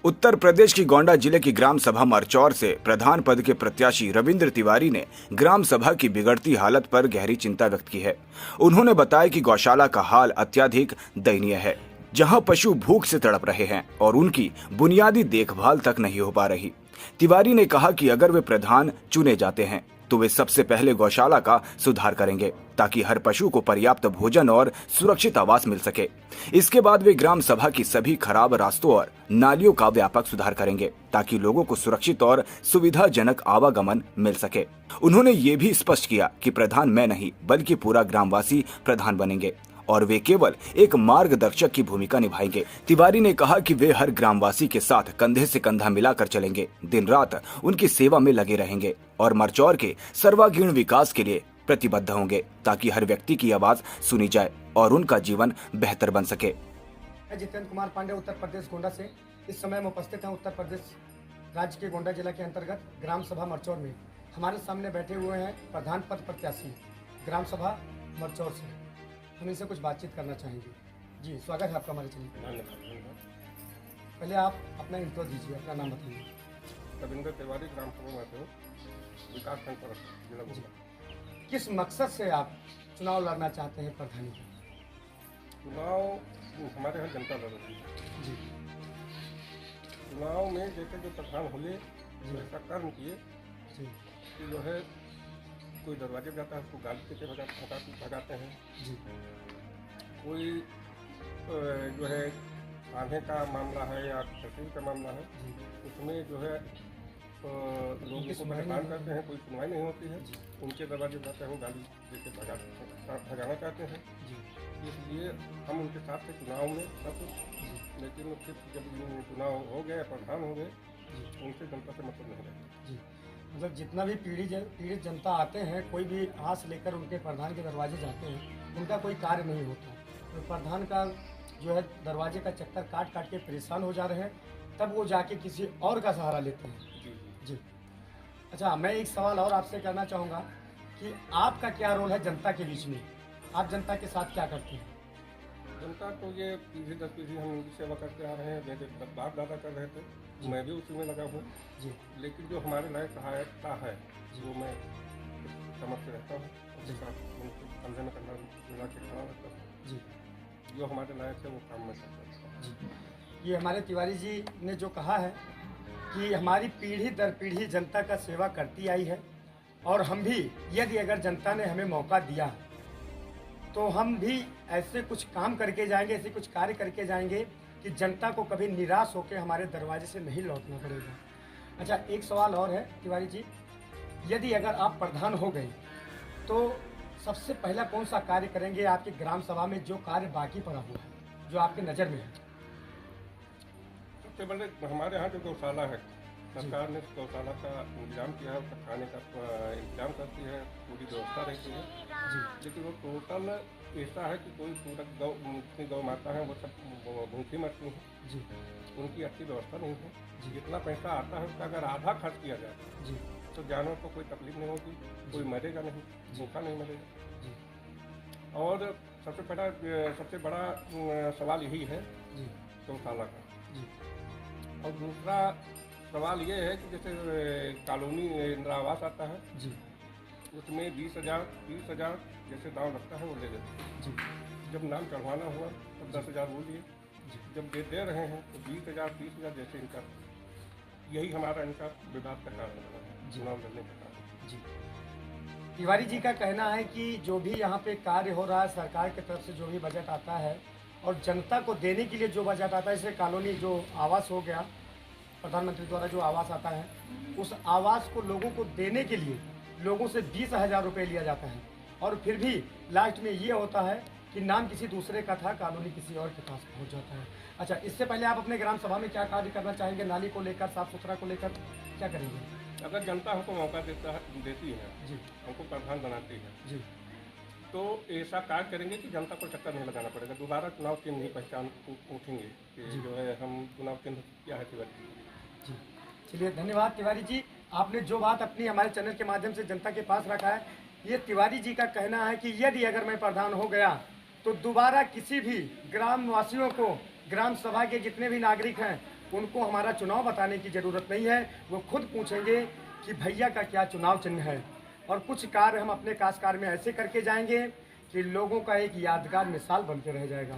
उत्तर प्रदेश की गोंडा जिले की ग्राम सभा मरचौर से प्रधान पद के प्रत्याशी रविंद्र तिवारी ने ग्राम सभा की बिगड़ती हालत पर गहरी चिंता व्यक्त की है। उन्होंने बताया कि गौशाला का हाल अत्यधिक दयनीय है, जहां पशु भूख से तड़प रहे हैं और उनकी बुनियादी देखभाल तक नहीं हो पा रही। तिवारी ने कहा कि अगर वे प्रधान चुने जाते हैं तो वे सबसे पहले गौशाला का सुधार करेंगे ताकि हर पशु को पर्याप्त भोजन और सुरक्षित आवास मिल सके। इसके बाद वे ग्राम सभा की सभी खराब रास्तों और नालियों का व्यापक सुधार करेंगे ताकि लोगों को सुरक्षित और सुविधाजनक आवागमन मिल सके। उन्होंने ये भी स्पष्ट किया कि प्रधान मैं नहीं बल्कि पूरा ग्रामवासी प्रधान बनेंगे और वे केवल एक मार्गदर्शक की भूमिका निभाएंगे। तिवारी ने कहा कि वे हर ग्रामवासी के साथ कंधे से कंधा मिलाकर चलेंगे, दिन रात उनकी सेवा में लगे रहेंगे और मरचौर के सर्वांगीण विकास के लिए प्रतिबद्ध होंगे ताकि हर व्यक्ति की आवाज सुनी जाए और उनका जीवन बेहतर बन सके। जितेंद्र कुमार पांडे, उत्तर प्रदेश गोंडा से इस समय हम उपस्थित हैं उत्तर प्रदेश राज्य के गोंडा जिला के अंतर्गत ग्राम सभा मरचौर में। हमारे सामने बैठे हुए हैं प्रधान पद प्रत्याशी ग्राम सभा मरचौर से। हम इनसे कुछ बातचीत करना चाहेंगे। जी, स्वागत है आपका हमारे चैनल। पहले आप अपना इंट्रो दीजिए, अपना नाम बताइए। रविंद्र तिवारी, ग्राम सभा में विकास खंड पर जिला गोंडा। किस मकसद से आप चुनाव लड़ना चाहते हैं प्रधानी का? चुनाव हमारे यहाँ जनता लड़ रही है जी। चुनाव में जैसे जो प्रधान हुए ऐसा कर्म किए जी कि जो है कोई दरवाजे पे जाता है उसको गाली देके भगाते हैं जी। कोई जो है आने का मामला है या तहसील का मामला है उसमें जो है लोगों को परेशान करते हैं, कोई सुनवाई नहीं होती है। उनके दरवाजे जाते हैं, गाली देके भगाना चाहते हैं। इसलिए हम उनके साथ थे चुनाव में सब, लेकिन फिर जब चुनाव हो गए, प्रधान हो गए, उनसे जनता से मतलब नहीं रहता। जी, मतलब जितना भी पीड़ित जनता आते हैं, कोई भी आस लेकर उनके प्रधान के दरवाजे जाते हैं, उनका कोई कार्य नहीं होता। तो प्रधान का जो है दरवाजे का चक्कर काट काट के परेशान हो जा रहे हैं, तब वो जाके किसी और का सहारा लेते हैं। जी। अच्छा, मैं एक सवाल और आपसे करना चाहूँगा कि आपका क्या रोल है जनता के बीच में? आप जनता के साथ क्या करते हैं? जनता को ये पीढ़ी दर पीढ़ी हम उनकी सेवा करते आ रहे हैं। मेरे बाप दादा कर रहे थे, मैं भी उसी में लगा हूँ। जी। लेकिन जो हमारे लायक सहायता है वो मैं समझते रहता हूँ, उसके साथ उनको कंधे में कंधा मिला के खड़ा रहता हूँ। जी। जो हमारे लायक है वो काम मैं करता हूँ। जी, ये हमारे तिवारी जी ने जो कहा है कि हमारी पीढ़ी दर पीढ़ी जनता का सेवा करती आई है और हम भी, यदि अगर जनता ने हमें मौका दिया तो हम भी ऐसे कुछ काम करके जाएंगे, ऐसे कुछ कार्य करके जाएंगे कि जनता को कभी निराश होकर हमारे दरवाजे से नहीं लौटना पड़ेगा। अच्छा, एक सवाल और है तिवारी जी, यदि अगर आप प्रधान हो गए तो सबसे पहला कौन सा कार्य करेंगे आपकी ग्राम सभा में जो कार्य बाकी पड़ा हुआ है, जो आपकी नज़र में है? सबसे बड़े हमारे यहाँ जो गौशाला है, सरकार ने गौशाला का इंतजाम किया है, उसका खाने का इंतजाम करती है, पूरी व्यवस्था रहती है जी। लेकिन वो टोटल ऐसा है कि कोई पूरा गौ माता है वो सब भूखी मरती हैं जी। उनकी अच्छी व्यवस्था नहीं है जी। जितना पैसा आता है उसका अगर आधा खर्च किया जाए जी तो जानवर को कोई तकलीफ नहीं होगी, कोई मरेगा नहीं, भूखा नहीं मरेगा जी। और सबसे बड़ा सवाल यही है जी, गौशाला का जी। और दूसरा सवाल ये है कि जैसे कॉलोनी इंदिरा आवास आता है जी, उसमें 20,000 जैसे दाव लगता है वो ले लेते हैं जी। जब नाम चढ़वाना हुआ तब 10,000 वो लिए, जब दे रहे हैं तो 20,000 30,000 जैसे इनका, यही हमारा इनका विवाद का कारण है, चुनाव लड़ने का कारण जी। तिवारी जी का कहना है कि जो भी यहाँ पे कार्य हो रहा है, सरकार की तरफ से जो भी बजट आता है और जनता को देने के लिए जो बजट आता है, जैसे कॉलोनी जो आवास हो गया, प्रधानमंत्री द्वारा जो आवास आता है, उस आवास को लोगों को देने के लिए लोगों से 20,000 रुपये लिया जाता है और फिर भी लास्ट में ये होता है कि नाम किसी दूसरे का था, कॉलोनी किसी और के पास पहुंच जाता है। अच्छा, इससे पहले आप अपने ग्राम सभा में क्या कार्य करना चाहेंगे? नाली को लेकर, साफ सुथरा को लेकर क्या करेंगे? अगर जनता हमको मौका देती है जी, हमको प्रधान बनाती है जी, तो ऐसा कार्य करेंगे कि जनता को चक्कर नहीं लगाना पड़ेगा। दोबारा चुनाव चिन्ह नहीं पहचान उठेंगे कि जो है हम चुनाव चिन्ह क्या है तिवारी जी। चलिए, धन्यवाद तिवारी जी। आपने जो बात अपनी हमारे चैनल के माध्यम से जनता के पास रखा है, ये तिवारी जी का कहना है कि यदि अगर मैं प्रधान हो गया तो दोबारा किसी भी ग्राम वासियों को, ग्राम सभा के जितने भी नागरिक हैं उनको हमारा चुनाव बताने की ज़रूरत नहीं है। वो खुद पूछेंगे कि भैया का क्या चुनाव चिन्ह है, और कुछ कार्य हम अपने काशकार में ऐसे करके जाएंगे कि लोगों का एक यादगार मिसाल बन के रह जाएगा।